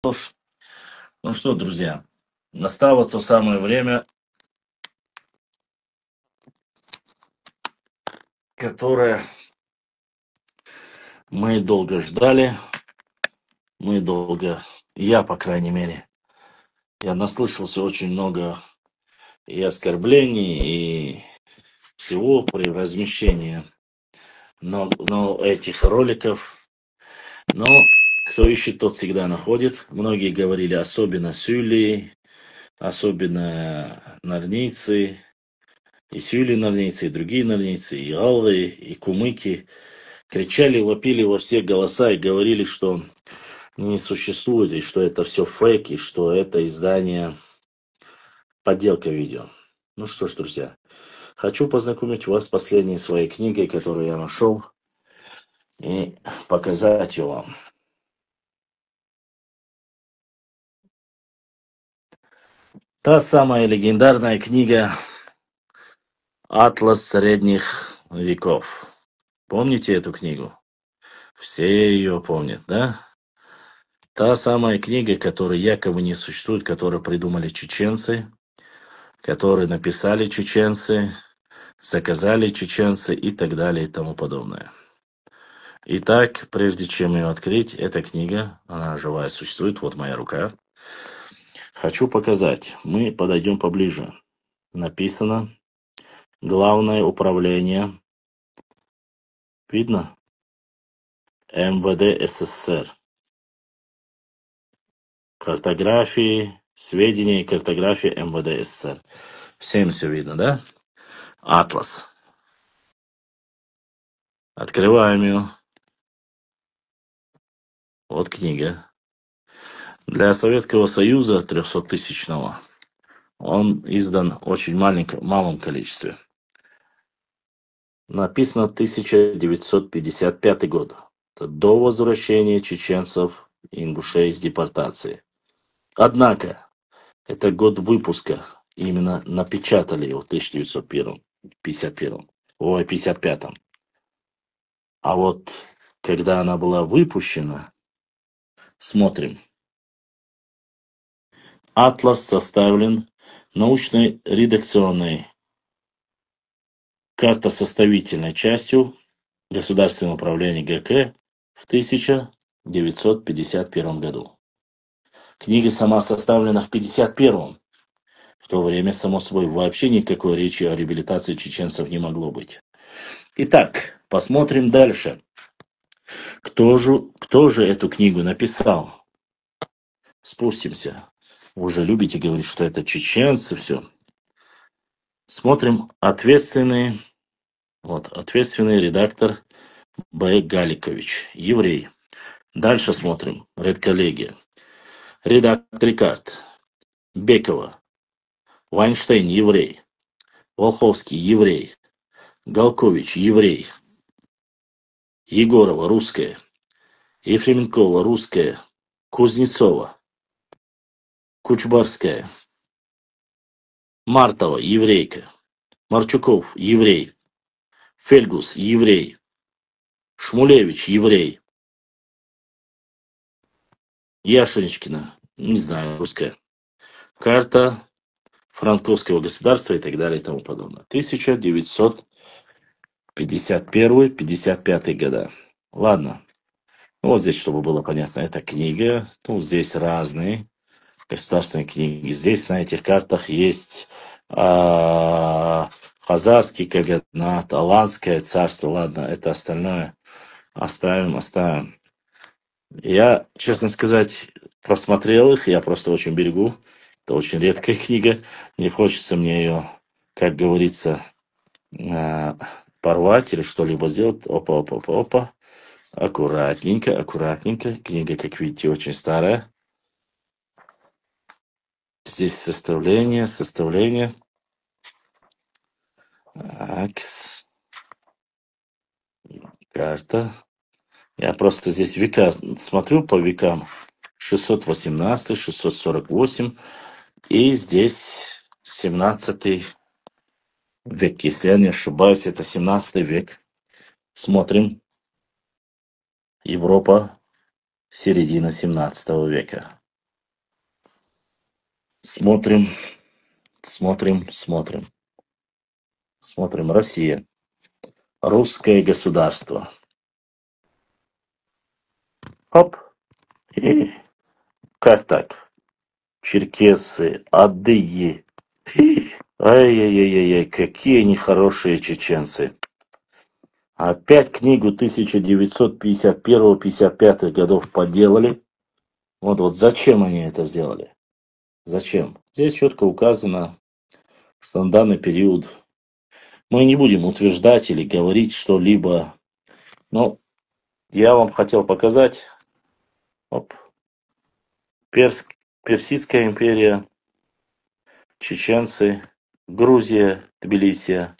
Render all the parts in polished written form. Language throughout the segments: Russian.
Ну что, друзья, настало то самое время, которое мы долго ждали, я, по крайней мере, я наслышался очень много и оскорблений, и всего при размещении но этих роликов. Но кто ищет, тот всегда находит. Многие говорили, особенно Сюли, особенно норнийцы, и Сюли норнийцы, и другие норнийцы, и аллы, и кумыки. Кричали, вопили во все голоса и говорили, что не существует, и что это все фейк, и что это издание подделка видео. Ну что ж, друзья, хочу познакомить вас с последней своей книгой, которую я нашел, и показать ее вам. Та самая легендарная книга «Атлас средних веков». Помните эту книгу? Все ее помнят, да? Та самая книга, которая якобы не существует, которую придумали чеченцы, которые написали чеченцы, заказали чеченцы и так далее и тому подобное. Итак, прежде чем ее открыть, эта книга, она живая, существует, вот моя рука. Хочу показать, мы подойдем поближе. Написано «Главное управление», видно? МВД СССР. Картографии, сведения и картографии МВД СССР. Всем все видно, да? Атлас. Открываем ее. Вот книга. Для Советского Союза 300-тысячного он издан в очень малом количестве. Написано 1955 год. Это до возвращения чеченцев и ингушей из депортации. Однако, это год выпуска. Именно напечатали его в 1955. А вот когда она была выпущена, смотрим. Атлас составлен научной редакционной картосоставительной частью Государственного управления ГК в 1951 году. Книга сама составлена в 1951. В то время, само собой, вообще никакой речи о реабилитации чеченцев не могло быть. Итак, посмотрим дальше. Кто же эту книгу написал? Спустимся. Вы уже любите говорить, что это чеченцы, все. Смотрим, ответственный редактор Б. Галикович, еврей. Дальше смотрим, редколлегия. Редактор Рикард, Бекова, Вайнштейн, еврей. Волховский, еврей. Галкович, еврей. Егорова, русская. Ефременкова, русская. Кузнецова, Кучбарская. Мартова, еврейка. Марчуков, еврей. Фельгус, еврей. Шмулевич, еврей. Яшиничкина, не знаю, русская. Карта франковского государства и так далее и тому подобное. 1951-55 года. Ладно. Вот здесь, чтобы было понятно, это книга. Ну, здесь разные государственные книги. Здесь на этих картах есть Хазарский каганат, Аланское царство. Ладно, это остальное оставим. Я, честно сказать, просмотрел их, я просто очень берегу. Это очень редкая книга. Не хочется мне ее, как говорится, порвать или что-либо сделать. Опа. Аккуратненько. Книга, как видите, очень старая. Здесь составление. Акс. Карта. Я просто здесь века смотрю по векам. 618, 648. И здесь 17 век. Если я не ошибаюсь, это 17 век. Смотрим. Европа. Середина 17 века. Смотрим, смотрим, смотрим. Смотрим. Россия. Русское государство. Оп. И как так? Черкесы, адыги. Ай-яй-яй-яй, какие они хорошие чеченцы. Опять книгу 1951-55 годов подделали. Вот зачем они это сделали? Зачем? Здесь четко указано, что на данный период мы не будем утверждать или говорить что-либо. Но я вам хотел показать. Оп. Персидская империя, чеченцы, Грузия, Тбилисия,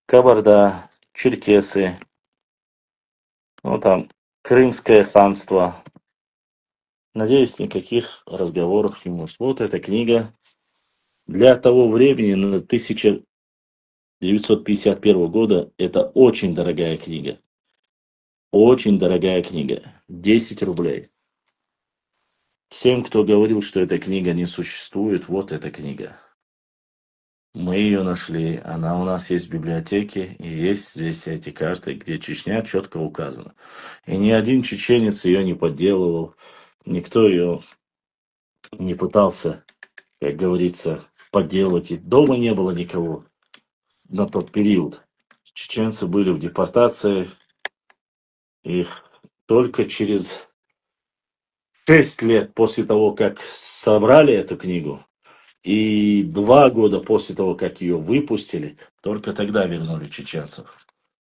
Кабарда, черкесы, ну там, Крымское ханство. Надеюсь, никаких разговоров не может. Вот эта книга для того времени, на 1951 года, это очень дорогая книга. Очень дорогая книга. 10 рублей. Всем, кто говорил, что эта книга не существует, вот эта книга. Мы ее нашли, она у нас есть в библиотеке, и есть здесь эти карты, где Чечня четко указана. И ни один чеченец ее не подделывал, никто ее не пытался, как говорится, подделать. И дома не было никого на тот период. Чеченцы были в депортации, их только через 6 лет после того, как собрали эту книгу, и 2 года после того, как ее выпустили, только тогда вернули чеченцев.